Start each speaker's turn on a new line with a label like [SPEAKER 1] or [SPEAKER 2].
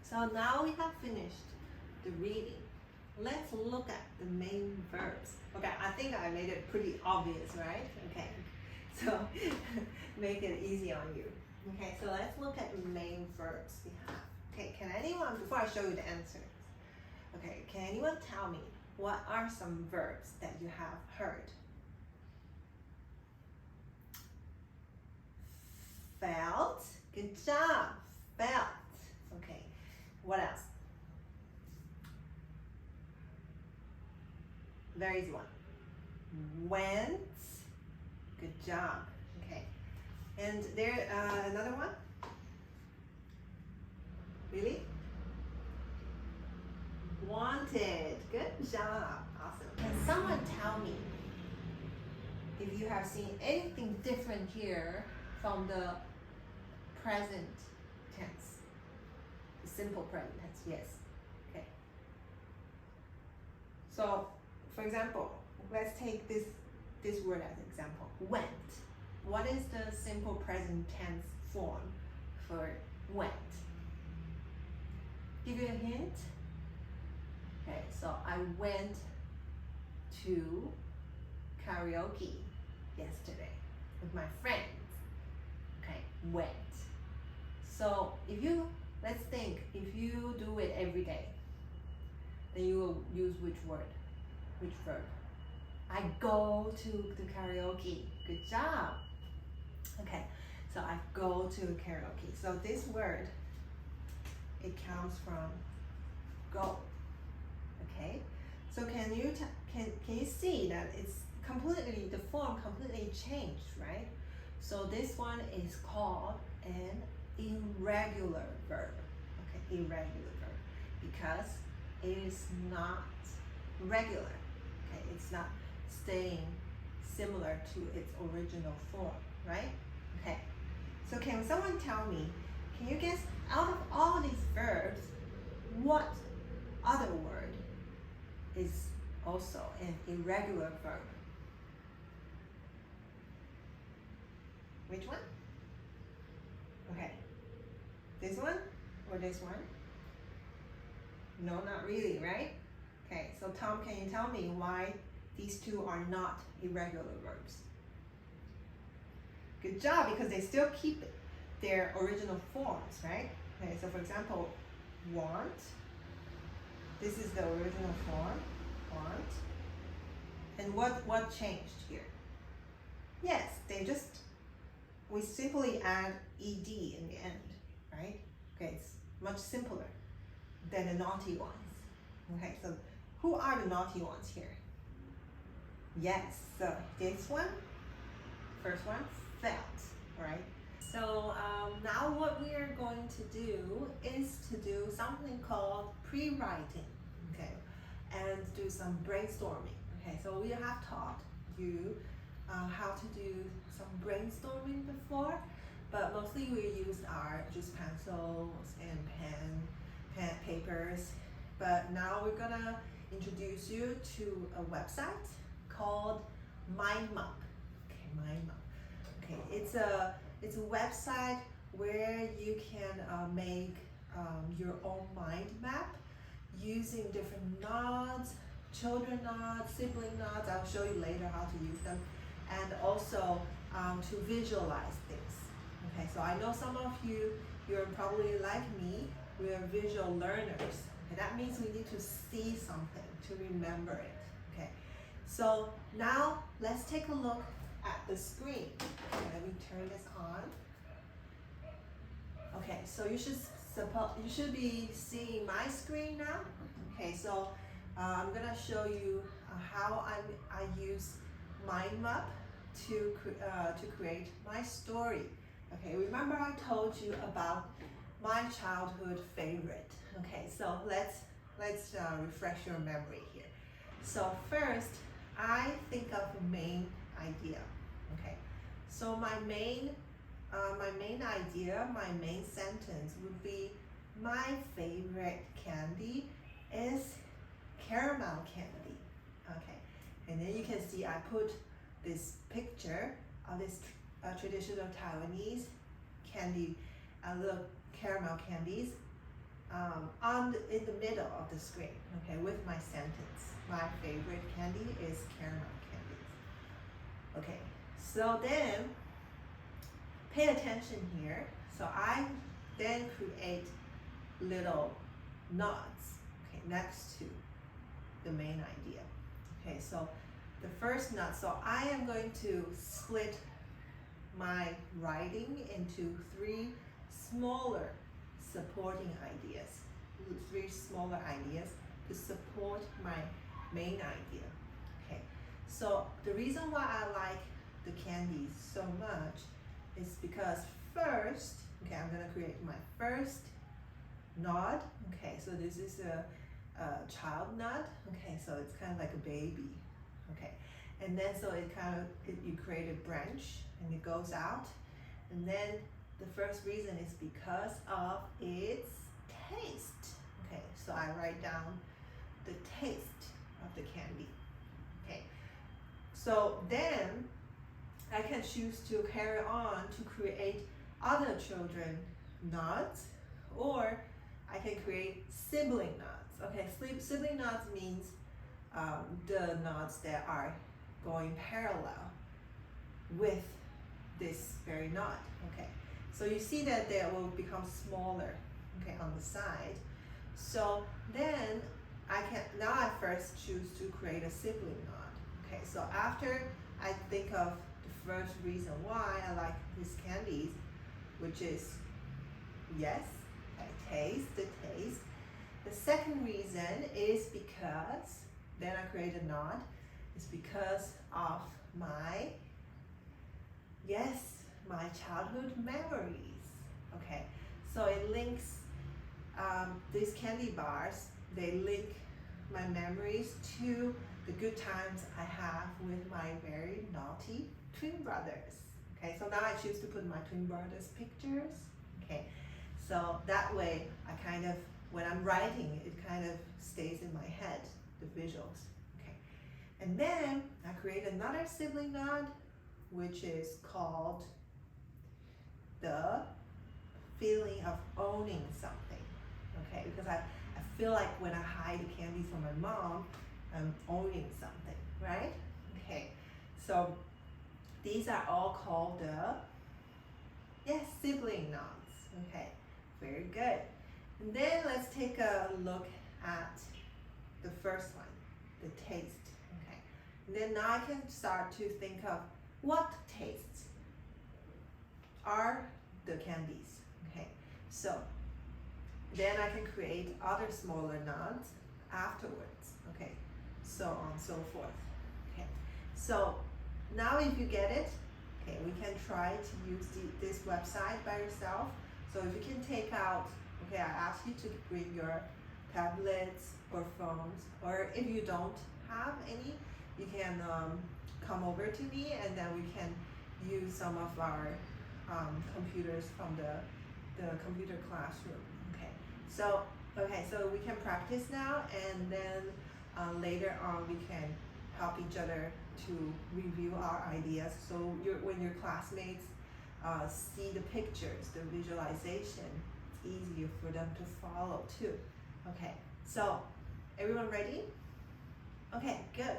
[SPEAKER 1] So now we have finished the reading. Let's look at the main verbs. Okay, I think I made it pretty obvious, right? Okay, so make it easy on you. Okay, so let's look at the main verbs we have. Okay, can anyone, before I show you the answers, okay, can anyone tell me what are some verbs that you have heard? Felt, good job, felt. Okay, what else? Very easy one. Went, good job. Okay, and there another one. Really? Wanted, good job, awesome. Can someone tell me if you have seen anything different here from the present tense? The simple present tense, yes. Okay. So, for example, let's take this word as an example. Went. What is the simple present tense form for went? Give you a hint. Okay, so I went to karaoke yesterday with my friends. Okay, went. So let's think, if you do it every day, then you will use which word? Which verb? I go to the karaoke. Good job. Okay, so I go to karaoke. So this word, it comes from go. Okay, so can you see that it's completely, the form completely changed, right? So this one is called an irregular verb. Okay, irregular verb, because it is not regular. Okay, it's not staying similar to its original form, right? Okay, so can someone tell me, can you guess out of all these verbs, what other word is also an irregular verb? Which one? Okay, this one or this one? No, not really, right? Okay, so Tom, can you tell me why these two are not irregular verbs? Good job, because they still keep their original forms, right? Okay, so for example, want, this is the original form, want. And what changed here? Yes, we simply add ed in the end, right? Okay, it's much simpler than the naughty ones. Okay, so who are the naughty ones here? Yes, so this one, first one, felt, right? So now what we are going to do is to do something called pre-writing, okay? And do some brainstorming, okay? So we have taught you how to do some brainstorming before, but mostly we used our just pencils and papers. But now we're gonna introduce you to a website called MindMup. Okay, MindMup. Okay, it's a website where you can make your own mind map using different nods, children nods, sibling nods. I'll show you later how to use them, and also to visualize things. Okay, so I know some of you're probably like me, we're visual learners. Okay, that means we need to see something to remember it. Okay, so now let's take a look at the screen. Okay, let me turn this on. Okay, so you should be seeing my screen now. Okay, so I'm gonna show you how I use MindMup to create my story. Okay, remember I told you about my childhood favorite. Okay, so let's refresh your memory here. So first, I think of a main idea. Okay, so my main idea, my main sentence would be, my favorite candy is caramel candy. Okay, and then you can see I put this picture of this traditional Taiwanese candy, little caramel candies in the middle of the screen, okay, with my sentence. My favorite candy is caramel candies. Okay, so then pay attention here. So I then create little nods, okay, next to the main idea. Okay, so the first nod, so I am going to split my writing into three smaller supporting ideas, three smaller ideas to support my main idea. Okay, so the reason why I like the candies so much is because first, okay, I'm gonna create my first nod. Okay, so this is a child nod. Okay, so it's kind of like a baby. Okay, and then so you create a branch and it goes out, and then the first reason is because of its taste. Okay, so I write down the taste of the candy. Okay, so then I can choose to carry on to create other children nods, or I can create sibling nods. Okay, sibling nods means the nods that are going parallel with this very nod. Okay, so you see that they will become smaller, okay, on the side. So then now I first choose to create a sibling nod. Okay, so after I think of the first reason why I like these candies, which is, yes, I taste the taste. The second reason is because, then I create a nod, is because of my childhood memories. Okay, so it links these candy bars, they link my memories to the good times I have with my very naughty twin brothers. Okay, so now I choose to put my twin brothers pictures. Okay, so that way when I'm writing, it kind of stays in my head, the visuals. Okay, and then I create another sibling nod, which is called the feeling of owning something. Okay, because I feel like when I hide the candies from my mom, I'm owning something, right? Okay, so these are all called sibling nods. Okay, very good. And then let's take a look at the first one, the taste. Okay, and then now I can start to think of what tastes are the candies. Okay, so then I can create other smaller nods afterwards. Okay, so on so forth. Okay, so now if you get it, okay, we can try to use this website by yourself. So if you can take out, okay, I ask you to bring your tablets or phones, or if you don't have any, you can come over to me, and then we can use some of our computers from the computer classroom. Okay, so we can practice now, and then later on we can help each other to review our ideas. So when your classmates see the pictures, the visualization, it's easier for them to follow too. Okay, so everyone ready? Okay, good.